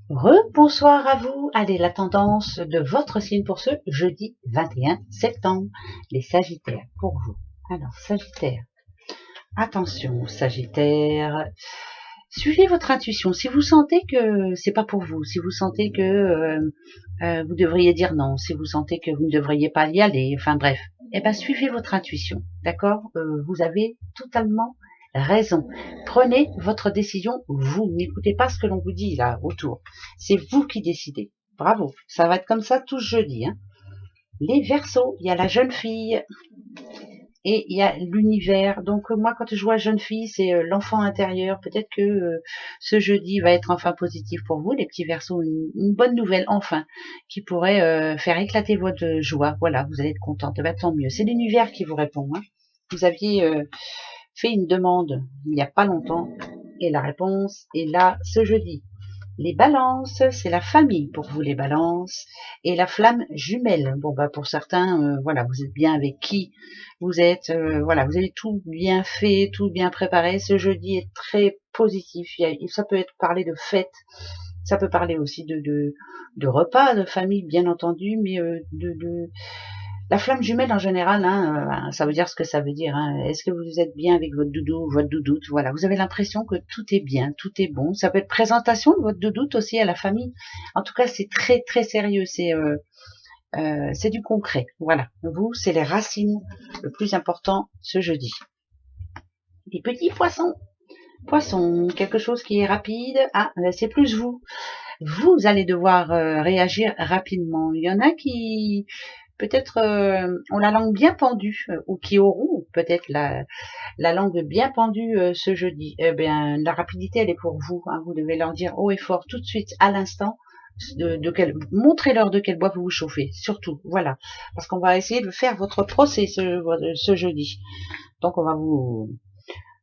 Rebonsoir à vous. Allez, la tendance de votre signe pour ce jeudi 21 septembre. Les Sagittaires, pour vous. Alors, Sagittaire, attention, Sagittaire. Suivez votre intuition. Si vous sentez que c'est pas pour vous, si vous sentez que vous devriez dire non, si vous sentez que vous ne devriez pas y aller, enfin bref, eh ben suivez votre intuition, d'accord. Vous avez totalement raison. Prenez votre décision, vous n'écoutez pas ce que l'on vous dit là autour. C'est vous qui décidez. Bravo, ça va être comme ça tout jeudi. Hein. Les Verseaux, il y a la jeune fille et il y a l'univers. Donc moi, quand je vois jeune fille, c'est l'enfant intérieur. Peut-être que ce jeudi va être enfin positif pour vous, les petits Verseaux. Une bonne nouvelle, enfin, qui pourrait faire éclater votre joie. Voilà, vous allez être contente. Ben, tant mieux. C'est l'univers qui vous répond. Hein. Vous aviez fait une demande il n'y a pas longtemps et la réponse est là ce jeudi. Les balances, c'est la famille pour vous les balances, et la flamme jumelle. Bon bah pour certains, voilà, vous êtes bien avec qui vous êtes, voilà, vous avez tout bien fait, tout bien préparé. Ce jeudi est très positif. Ça peut être parler de fête, ça peut parler aussi de repas de famille, bien entendu, mais la flamme jumelle en général, hein, ça veut dire ce que ça veut dire. Hein. Est-ce que vous êtes bien avec votre doudou ou votre doudoute? Voilà, vous avez l'impression que tout est bien, tout est bon. Ça peut être présentation de votre doudoute aussi à la famille. En tout cas, c'est très très sérieux. C'est du concret. Voilà, vous, c'est les racines le plus important ce jeudi. Les petits poissons. Poissons, quelque chose qui est rapide. Ah, c'est plus vous. Vous allez devoir réagir rapidement. Il y en a qui peut-être ont la langue bien pendue, ou qui auront peut-être la langue bien pendue ce jeudi. Eh bien, la rapidité, elle est pour vous. Hein. Vous devez leur dire haut et fort tout de suite, à l'instant, montrez-leur de quel bois vous vous chauffez, surtout. Voilà, parce qu'on va essayer de faire votre procès ce jeudi. Donc, on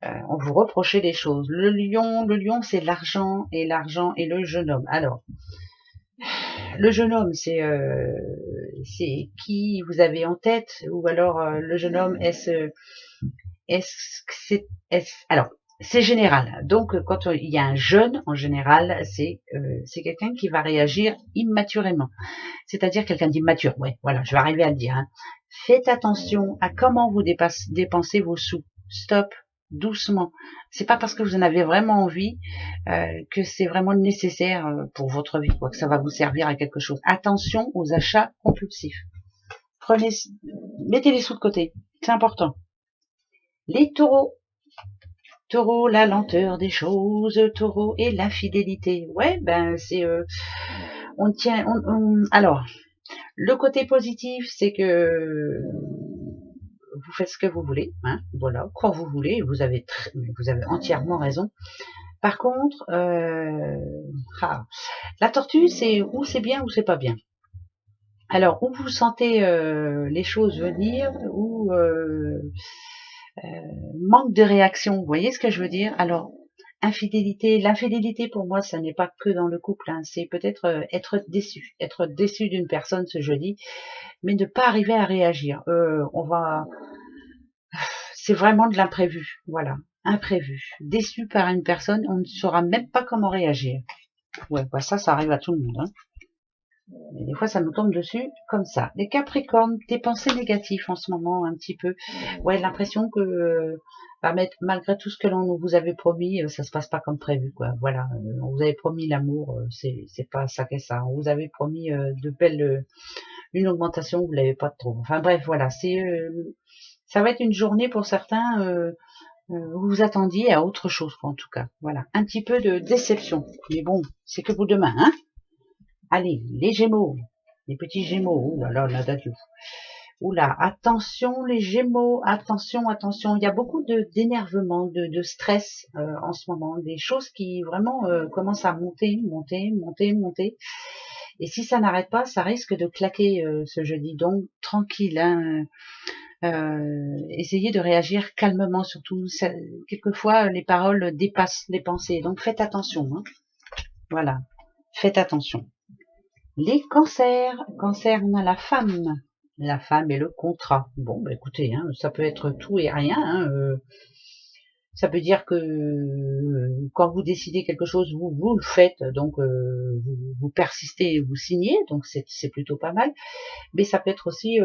vous reprocher des choses. Le lion, c'est l'argent et le jeune homme. Alors, le jeune homme, c'est qui vous avez en tête, ou alors le jeune homme, alors c'est général. Donc quand il y a un jeune, en général, c'est quelqu'un qui va réagir immaturement, c'est-à-dire quelqu'un d'immature. Ouais, voilà, je vais arriver à le dire. Hein. Faites attention à comment vous dépensez vos sous. Stop, doucement. C'est pas parce que vous en avez vraiment envie que c'est vraiment nécessaire pour votre vie, quoi, que ça va vous servir à quelque chose. Attention aux achats compulsifs. Mettez les sous de côté, c'est important. Les taureaux. Taureau, la lenteur des choses, taureau et l'infidélité. Ouais, ben c'est on tient alors, le côté positif, c'est que vous faites ce que vous voulez, hein, voilà, quand vous voulez, vous avez entièrement raison. Par contre, la tortue, c'est où c'est bien ou c'est pas bien. Alors, où vous sentez les choses venir, ou manque de réaction, vous voyez ce que je veux dire. Alors, l'infidélité pour moi, ça n'est pas que dans le couple, hein. C'est peut-être être déçu d'une personne ce jeudi, mais ne pas arriver à réagir. C'est vraiment de l'imprévu, voilà, imprévu. Déçu par une personne, on ne saura même pas comment réagir. Ouais, bah ça arrive à tout le monde. Hein. Et des fois, ça nous tombe dessus comme ça. Les Capricornes, des pensées négatives en ce moment, un petit peu. Ouais, l'impression que malgré tout ce que l'on vous avait promis, ça se passe pas comme prévu, quoi. Voilà, on vous avait promis l'amour, c'est pas ça qu'est ça. On vous avait promis une augmentation, vous l'avez pas trop. Enfin bref, voilà, ça va être une journée pour certains. Vous vous attendiez à autre chose, quoi, en tout cas. Voilà, un petit peu de déception. Mais bon, c'est que pour demain, hein. Allez, les Gémeaux, les petits Gémeaux. Ouh là là, là d'adieu. Oula, attention les Gémeaux, attention, attention. Il y a beaucoup d'énervement, de stress en ce moment, des choses qui vraiment commencent à monter, monter, monter, monter. Et si ça n'arrête pas, ça risque de claquer ce jeudi. Donc tranquille, hein. Essayez de réagir calmement, surtout. Quelquefois, les paroles dépassent les pensées. Donc faites attention. Hein. Voilà, faites attention. Les cancers. Cancer, on a la femme. La femme et le contrat. Bon, bah écoutez, hein, ça peut être tout et rien. Hein, Ça peut dire que quand vous décidez quelque chose, vous le faites, donc vous persistez, vous signez, donc c'est plutôt pas mal. Mais ça peut être aussi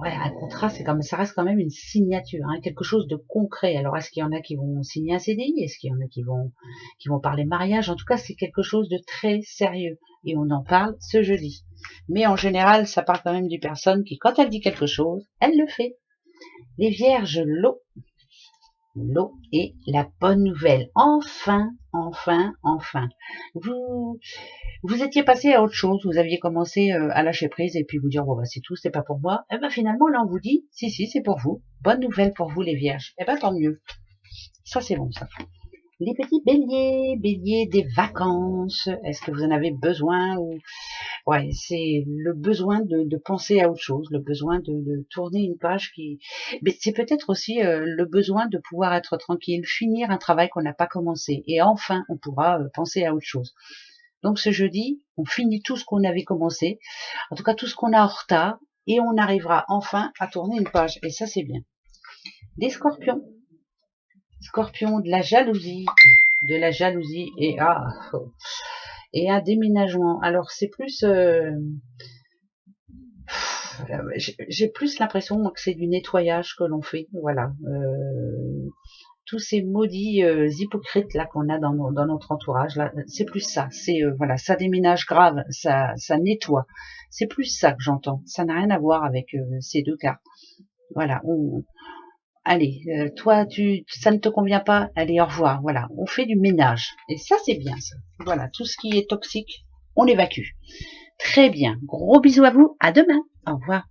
ouais, un contrat, c'est comme ça reste quand même une signature, hein, quelque chose de concret. Alors est-ce qu'il y en a qui vont signer un CDI? Est-ce qu'il y en a qui vont parler mariage? En tout cas, c'est quelque chose de très sérieux et on en parle ce jeudi. Mais en général, ça parle quand même d'une personne qui, quand elle dit quelque chose, elle le fait. Les vierges, l'eau est la bonne nouvelle. Enfin, enfin, enfin. Vous étiez passé à autre chose. Vous aviez commencé à lâcher prise et puis vous dire bon bah c'est tout, c'est pas pour moi. Et ben finalement là on vous dit si c'est pour vous. Bonne nouvelle pour vous les vierges. Et ben tant mieux. Ça c'est bon ça. Les petits béliers, béliers des vacances. Est-ce que vous en avez besoin ou ouais, c'est le besoin de penser à autre chose, le besoin de tourner une page qui. Mais c'est peut-être aussi le besoin de pouvoir être tranquille, finir un travail qu'on n'a pas commencé, et enfin on pourra penser à autre chose. Donc ce jeudi, on finit tout ce qu'on avait commencé, en tout cas tout ce qu'on a en retard, et on arrivera enfin à tourner une page. Et ça c'est bien. Les scorpions, scorpions de la jalousie et un déménagement. Alors c'est plus j'ai plus l'impression que c'est du nettoyage que l'on fait, voilà. Tous ces maudits hypocrites là qu'on a dans notre entourage là, c'est plus ça. C'est voilà, ça déménage grave, ça nettoie. C'est plus ça que j'entends. Ça n'a rien à voir avec ces deux cartes. Voilà. Allez, toi, ça ne te convient pas. Allez, au revoir. Voilà, on fait du ménage et ça c'est bien ça. Voilà, tout ce qui est toxique, on évacue. Très bien. Gros bisous à vous. À demain. Au revoir.